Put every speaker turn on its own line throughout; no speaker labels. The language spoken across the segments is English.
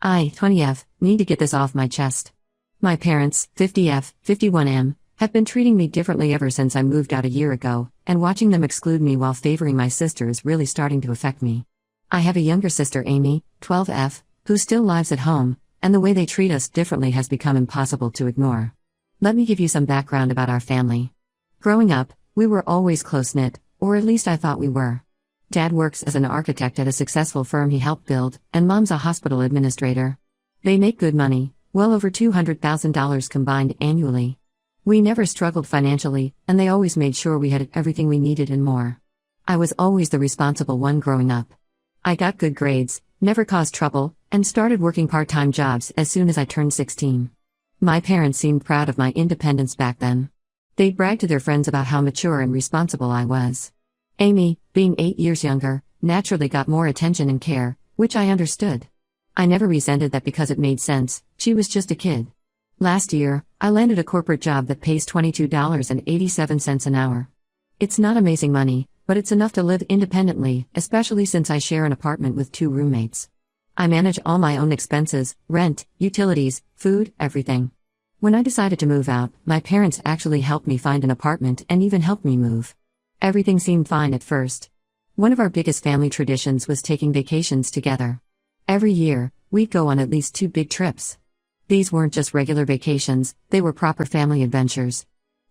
I, 20F, need to get this off my chest. My parents, 50F, 51M, have been treating me differently ever since I moved out a year ago, and watching them exclude me while favoring my sister is really starting to affect me. I have a younger sister, Amy, 12F, who still lives at home, and the way they treat us differently has become impossible to ignore. Let me give you some background about our family. Growing up, we were always close-knit, or at least I thought we were. Dad works as an architect at a successful firm he helped build, and Mom's a hospital administrator. They make good money, well over $200,000 combined annually. We never struggled financially, and they always made sure we had everything we needed and more. I was always the responsible one growing up. I got good grades, never caused trouble, and started working part-time jobs as soon as I turned 16. My parents seemed proud of my independence back then. They'd brag to their friends about how mature and responsible I was. Amy, being 8 years younger, naturally got more attention and care, which I understood. I never resented that because it made sense, she was just a kid. Last year, I landed a corporate job that pays $22.87 an hour. It's not amazing money, but it's enough to live independently, especially since I share an apartment with 2 roommates. I manage all my own expenses, rent, utilities, food, everything. When I decided to move out, my parents actually helped me find an apartment and even helped me move. Everything seemed fine at first. One of our biggest family traditions was taking vacations together. Every year, we'd go on at least 2 big trips. These weren't just regular vacations, they were proper family adventures.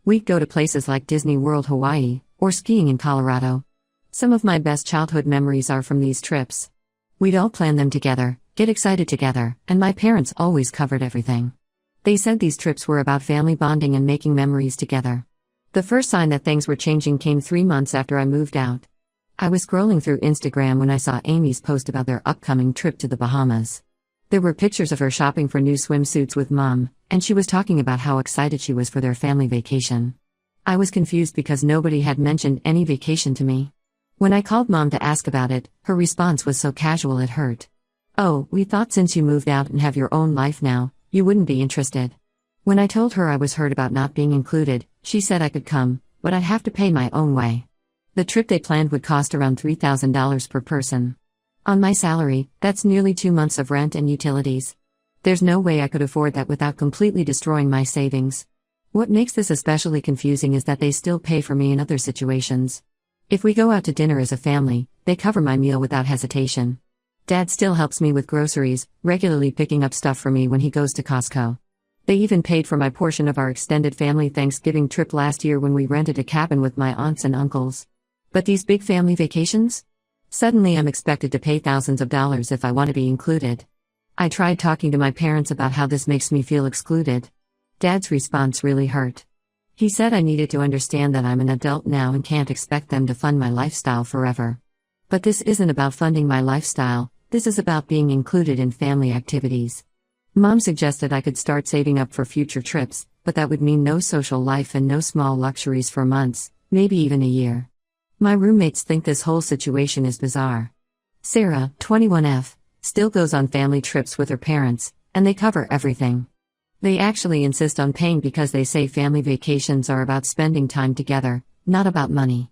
We'd go to places like Disney World, Hawaii, or skiing in Colorado. Some of my best childhood memories are from these trips. We'd all plan them together, get excited together, and my parents always covered everything. They said these trips were about family bonding and making memories together. The first sign that things were changing came 3 months after I moved out. I was scrolling through Instagram when I saw Amy's post about their upcoming trip to the Bahamas. There were pictures of her shopping for new swimsuits with Mom, and she was talking about how excited she was for their family vacation. I was confused because nobody had mentioned any vacation to me. When I called Mom to ask about it, her response was so casual it hurt. "Oh, we thought since you moved out and have your own life now, you wouldn't be interested." When I told her I was hurt about not being included, she said I could come, but I'd have to pay my own way. The trip they planned would cost around $3,000 per person. On my salary, that's nearly 2 months of rent and utilities. There's no way I could afford that without completely destroying my savings. What makes this especially confusing is that they still pay for me in other situations. If we go out to dinner as a family, they cover my meal without hesitation. Dad still helps me with groceries, regularly picking up stuff for me when he goes to Costco. They even paid for my portion of our extended family Thanksgiving trip last year when we rented a cabin with my aunts and uncles. But these big family vacations? Suddenly I'm expected to pay thousands of dollars if I want to be included. I tried talking to my parents about how this makes me feel excluded. Dad's response really hurt. He said I needed to understand that I'm an adult now and can't expect them to fund my lifestyle forever. But this isn't about funding my lifestyle, this is about being included in family activities. Mom suggested I could start saving up for future trips, but that would mean no social life and no small luxuries for months, maybe even a year. My roommates think this whole situation is bizarre. Sarah, 21F, still goes on family trips with her parents, and they cover everything. They actually insist on paying because they say family vacations are about spending time together, not about money.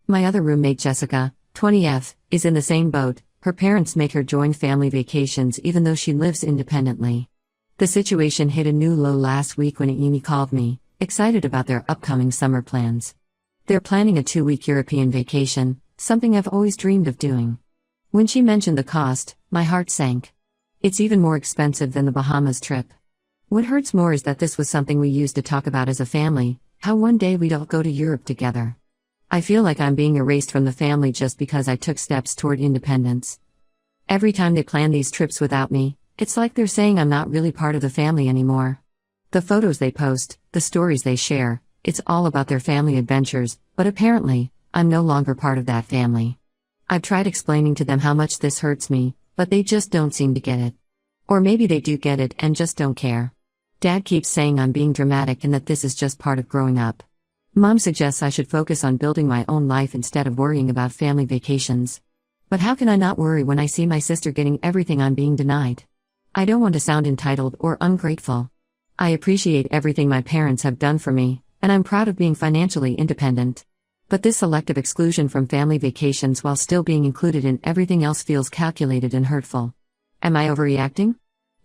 My other roommate Jessica, 20F, is in the same boat. Her parents make her join family vacations even though she lives independently. The situation hit a new low last week when Amy called me, excited about their upcoming summer plans. They're planning a 2-week European vacation, something I've always dreamed of doing. When she mentioned the cost, my heart sank. It's even more expensive than the Bahamas trip. What hurts more is that this was something we used to talk about as a family, how one day we'd all go to Europe together. I feel like I'm being erased from the family just because I took steps toward independence. Every time they plan these trips without me, it's like they're saying I'm not really part of the family anymore. The photos they post, the stories they share, it's all about their family adventures, but apparently, I'm no longer part of that family. I've tried explaining to them how much this hurts me, but they just don't seem to get it. Or maybe they do get it and just don't care. Dad keeps saying I'm being dramatic and that this is just part of growing up. Mom suggests I should focus on building my own life instead of worrying about family vacations. But how can I not worry when I see my sister getting everything I'm being denied? I don't want to sound entitled or ungrateful. I appreciate everything my parents have done for me, and I'm proud of being financially independent. But this selective exclusion from family vacations while still being included in everything else feels calculated and hurtful. Am I overreacting?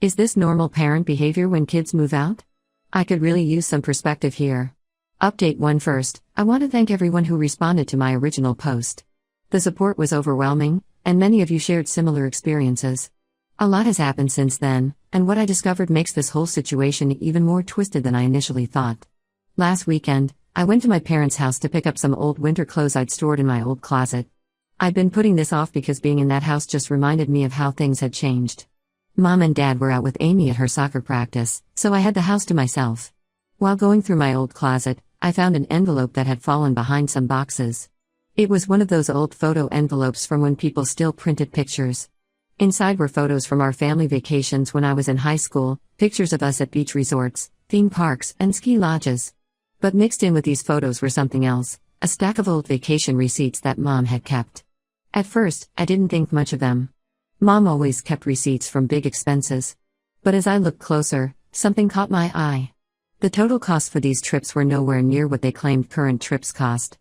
Is this normal parent behavior when kids move out? I could really use some perspective here. Update 1 first, I want to thank everyone who responded to my original post. The support was overwhelming, and many of you shared similar experiences. A lot has happened since then, and what I discovered makes this whole situation even more twisted than I initially thought. Last weekend, I went to my parents' house to pick up some old winter clothes I'd stored in my old closet. I'd been putting this off because being in that house just reminded me of how things had changed. Mom and Dad were out with Amy at her soccer practice, so I had the house to myself. While going through my old closet, I found an envelope that had fallen behind some boxes. It was one of those old photo envelopes from when people still printed pictures. Inside were photos from our family vacations when I was in high school, pictures of us at beach resorts, theme parks, and ski lodges. But mixed in with these photos were something else, a stack of old vacation receipts that Mom had kept. At first, I didn't think much of them. Mom always kept receipts from big expenses. But as I looked closer, something caught my eye. The total costs for these trips were nowhere near what they claimed current trips cost.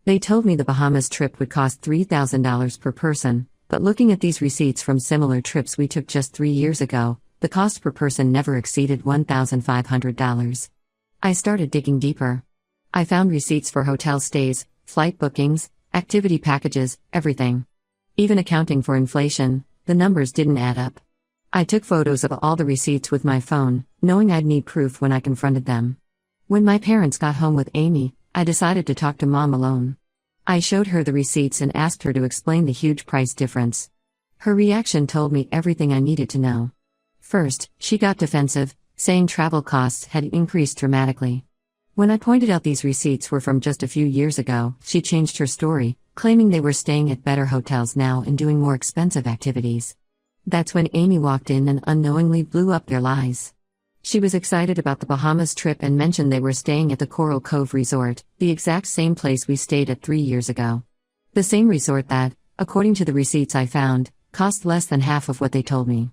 They told me the Bahamas trip would cost $3,000 per person, but looking at these receipts from similar trips we took just 3 years ago, the cost per person never exceeded $1,500. I started digging deeper. I found receipts for hotel stays, flight bookings, activity packages, everything. Even accounting for inflation, the numbers didn't add up. I took photos of all the receipts with my phone, knowing I'd need proof when I confronted them. When my parents got home with Amy, I decided to talk to Mom alone. I showed her the receipts and asked her to explain the huge price difference. Her reaction told me everything I needed to know. First, she got defensive, saying travel costs had increased dramatically. When I pointed out these receipts were from just a few years ago, she changed her story, claiming they were staying at better hotels now and doing more expensive activities. That's when Amy walked in and unknowingly blew up their lies. She was excited about the Bahamas trip and mentioned they were staying at the Coral Cove Resort, the exact same place we stayed at 3 years ago. The same resort that, according to the receipts I found, cost less than half of what they told me.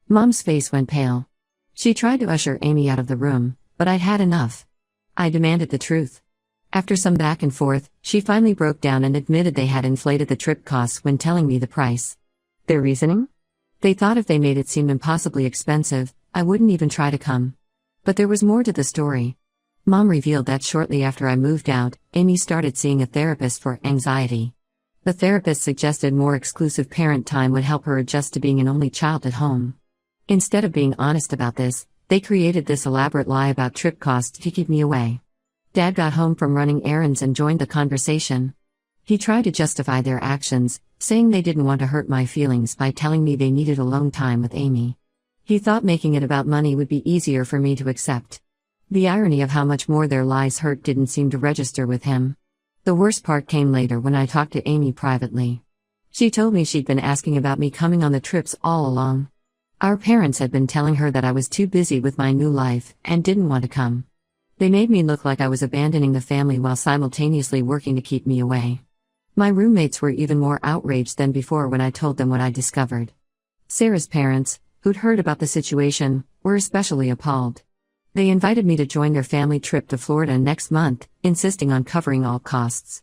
Mom's face went pale. She tried to usher Amy out of the room, but I'd had enough. I demanded the truth. After some back and forth, she finally broke down and admitted they had inflated the trip costs when telling me the price. Their reasoning? They thought if they made it seem impossibly expensive, I wouldn't even try to come. But there was more to the story. Mom revealed that shortly after I moved out, Amy started seeing a therapist for anxiety. The therapist suggested more exclusive parent time would help her adjust to being an only child at home. Instead of being honest about this, they created this elaborate lie about trip costs to keep me away. Dad got home from running errands and joined the conversation. He tried to justify their actions, saying they didn't want to hurt my feelings by telling me they needed alone time with Amy. He thought making it about money would be easier for me to accept. The irony of how much more their lies hurt didn't seem to register with him. The worst part came later when I talked to Amy privately. She told me she'd been asking about me coming on the trips all along. Our parents had been telling her that I was too busy with my new life and didn't want to come. They made me look like I was abandoning the family while simultaneously working to keep me away. My roommates were even more outraged than before when I told them what I discovered. Sarah's parents, who'd heard about the situation, were especially appalled. They invited me to join their family trip to Florida next month, insisting on covering all costs.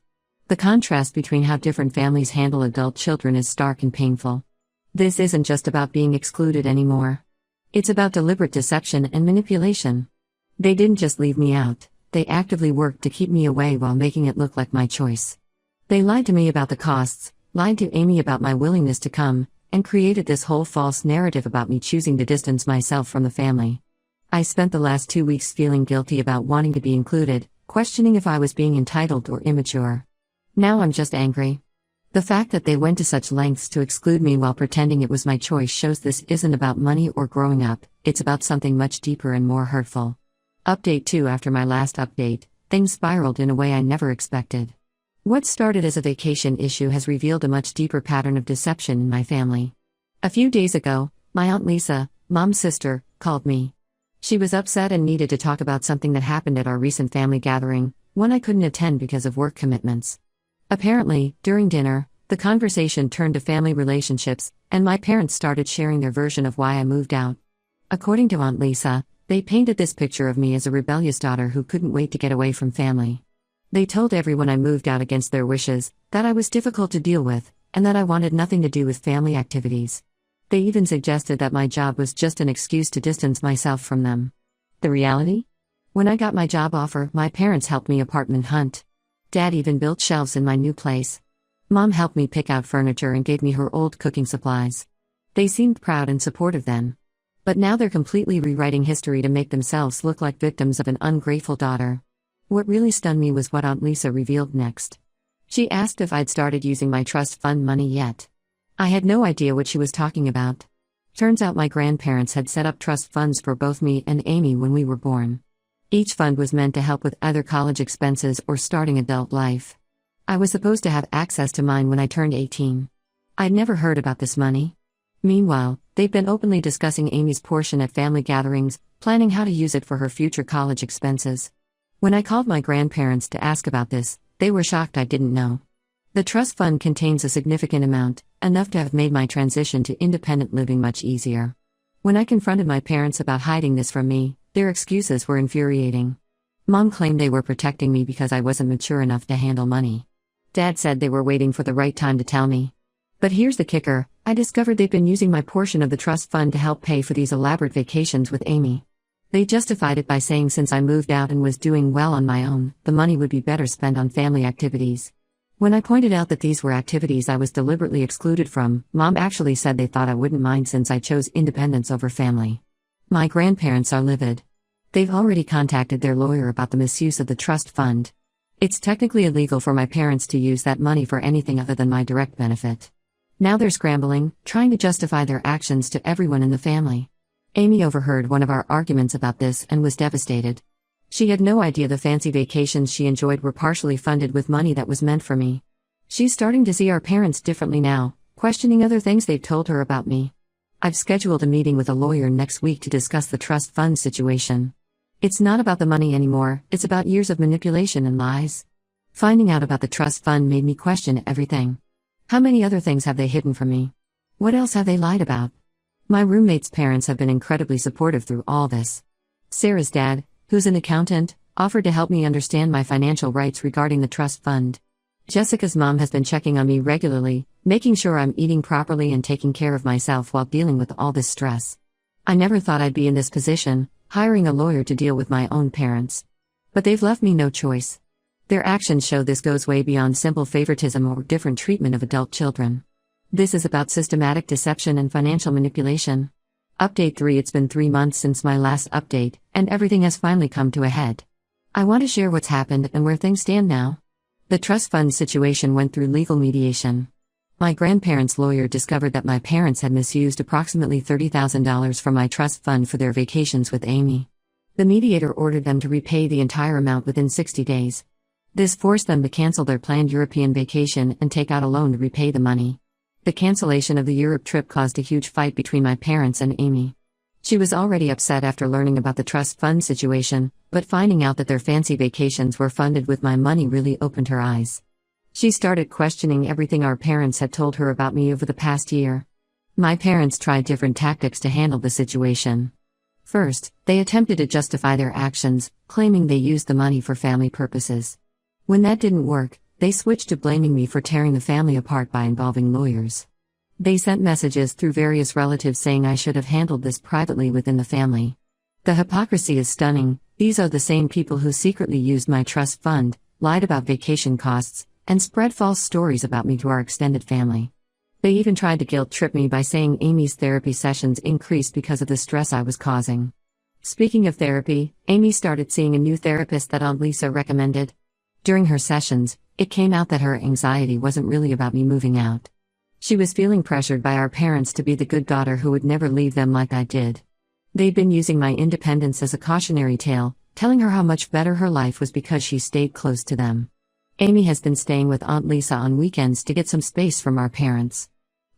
The contrast between how different families handle adult children is stark and painful. This isn't just about being excluded anymore. It's about deliberate deception and manipulation. They didn't just leave me out, they actively worked to keep me away while making it look like my choice. They lied to me about the costs, lied to Amy about my willingness to come, and created this whole false narrative about me choosing to distance myself from the family. I spent the last 2 weeks feeling guilty about wanting to be included, questioning if I was being entitled or immature. Now I'm just angry. The fact that they went to such lengths to exclude me while pretending it was my choice shows this isn't about money or growing up, it's about something much deeper and more hurtful. Update 2. After my last update, things spiraled in a way I never expected. What started as a vacation issue has revealed a much deeper pattern of deception in my family. A few days ago, my Aunt Lisa, Mom's sister, called me. She was upset and needed to talk about something that happened at our recent family gathering, one I couldn't attend because of work commitments. Apparently, during dinner, the conversation turned to family relationships, and my parents started sharing their version of why I moved out. According to Aunt Lisa, they painted this picture of me as a rebellious daughter who couldn't wait to get away from family. They told everyone I moved out against their wishes, that I was difficult to deal with, and that I wanted nothing to do with family activities. They even suggested that my job was just an excuse to distance myself from them. The reality? When I got my job offer, my parents helped me apartment hunt. Dad even built shelves in my new place. Mom helped me pick out furniture and gave me her old cooking supplies. They seemed proud and supportive then. But now they're completely rewriting history to make themselves look like victims of an ungrateful daughter. What really stunned me was what Aunt Lisa revealed next. She asked if I'd started using my trust fund money yet. I had no idea what she was talking about. Turns out my grandparents had set up trust funds for both me and Amy when we were born. Each fund was meant to help with either college expenses or starting adult life. I was supposed to have access to mine when I turned 18. I'd never heard about this money. Meanwhile, they've been openly discussing Amy's portion at family gatherings, planning how to use it for her future college expenses. When I called my grandparents to ask about this, they were shocked I didn't know. The trust fund contains a significant amount, enough to have made my transition to independent living much easier. When I confronted my parents about hiding this from me, their excuses were infuriating. Mom claimed they were protecting me because I wasn't mature enough to handle money. Dad said they were waiting for the right time to tell me. But here's the kicker, I discovered they've been using my portion of the trust fund to help pay for these elaborate vacations with Amy. They justified it by saying since I moved out and was doing well on my own, the money would be better spent on family activities. When I pointed out that these were activities I was deliberately excluded from, Mom actually said they thought I wouldn't mind since I chose independence over family. My grandparents are livid. They've already contacted their lawyer about the misuse of the trust fund. It's technically illegal for my parents to use that money for anything other than my direct benefit. Now they're scrambling, trying to justify their actions to everyone in the family. Amy overheard one of our arguments about this and was devastated. She had no idea the fancy vacations she enjoyed were partially funded with money that was meant for me. She's starting to see our parents differently now, questioning other things they've told her about me. I've scheduled a meeting with a lawyer next week to discuss the trust fund situation. It's not about the money anymore, it's about years of manipulation and lies. Finding out about the trust fund made me question everything. How many other things have they hidden from me? What else have they lied about? My roommate's parents have been incredibly supportive through all this. Sarah's dad, who's an accountant, offered to help me understand my financial rights regarding the trust fund. Jessica's mom has been checking on me regularly, making sure I'm eating properly and taking care of myself while dealing with all this stress. I never thought I'd be in this position, hiring a lawyer to deal with my own parents. But they've left me no choice. Their actions show this goes way beyond simple favoritism or different treatment of adult children. This is about systematic deception and financial manipulation. Update 3. It's been 3 months since my last update, and everything has finally come to a head. I want to share what's happened and where things stand now. The trust fund situation went through legal mediation. My grandparents' lawyer discovered that my parents had misused approximately $30,000 from my trust fund for their vacations with Amy. The mediator ordered them to repay the entire amount within 60 days. This forced them to cancel their planned European vacation and take out a loan to repay the money. The cancellation of the Europe trip caused a huge fight between my parents and Amy. She was already upset after learning about the trust fund situation, but finding out that their fancy vacations were funded with my money really opened her eyes. She started questioning everything our parents had told her about me over the past year. My parents tried different tactics to handle the situation. First, they attempted to justify their actions, claiming they used the money for family purposes. When that didn't work, they switched to blaming me for tearing the family apart by involving lawyers. They sent messages through various relatives saying I should have handled this privately within the family. The hypocrisy is stunning. These are the same people who secretly used my trust fund, lied about vacation costs, and spread false stories about me to our extended family. They even tried to guilt trip me by saying Amy's therapy sessions increased because of the stress I was causing. Speaking of therapy, Amy started seeing a new therapist that Aunt Lisa recommended. During her sessions, it came out that her anxiety wasn't really about me moving out. She was feeling pressured by our parents to be the good daughter who would never leave them like I did. They'd been using my independence as a cautionary tale, telling her how much better her life was because she stayed close to them. Amy has been staying with Aunt Lisa on weekends to get some space from our parents.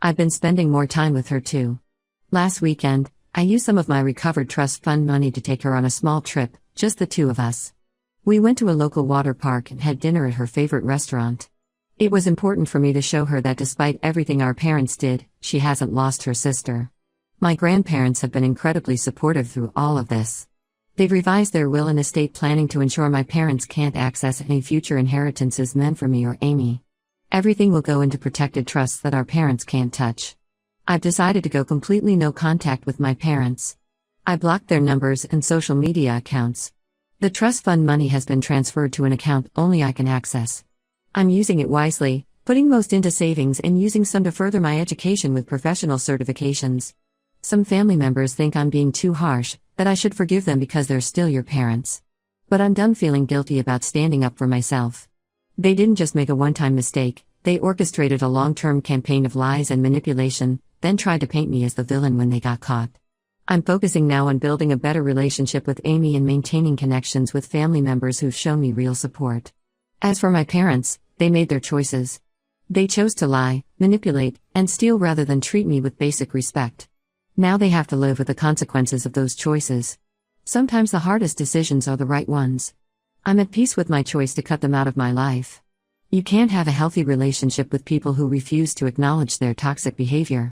I've been spending more time with her too. Last weekend, I used some of my recovered trust fund money to take her on a small trip, just the two of us. We went to a local water park and had dinner at her favorite restaurant. It was important for me to show her that despite everything our parents did, she hasn't lost her sister. My grandparents have been incredibly supportive through all of this. They've revised their will and estate planning to ensure my parents can't access any future inheritances meant for me or Amy. Everything will go into protected trusts that our parents can't touch. I've decided to go completely no contact with my parents. I blocked their numbers and social media accounts. The trust fund money has been transferred to an account only I can access. I'm using it wisely, putting most into savings and using some to further my education with professional certifications. Some family members think I'm being too harsh, that I should forgive them because they're still your parents. But I'm done feeling guilty about standing up for myself. They didn't just make a one-time mistake, they orchestrated a long-term campaign of lies and manipulation, then tried to paint me as the villain when they got caught. I'm focusing now on building a better relationship with Amy and maintaining connections with family members who've shown me real support. As for my parents, they made their choices. They chose to lie, manipulate, and steal rather than treat me with basic respect. Now they have to live with the consequences of those choices. Sometimes the hardest decisions are the right ones. I'm at peace with my choice to cut them out of my life. You can't have a healthy relationship with people who refuse to acknowledge their toxic behavior.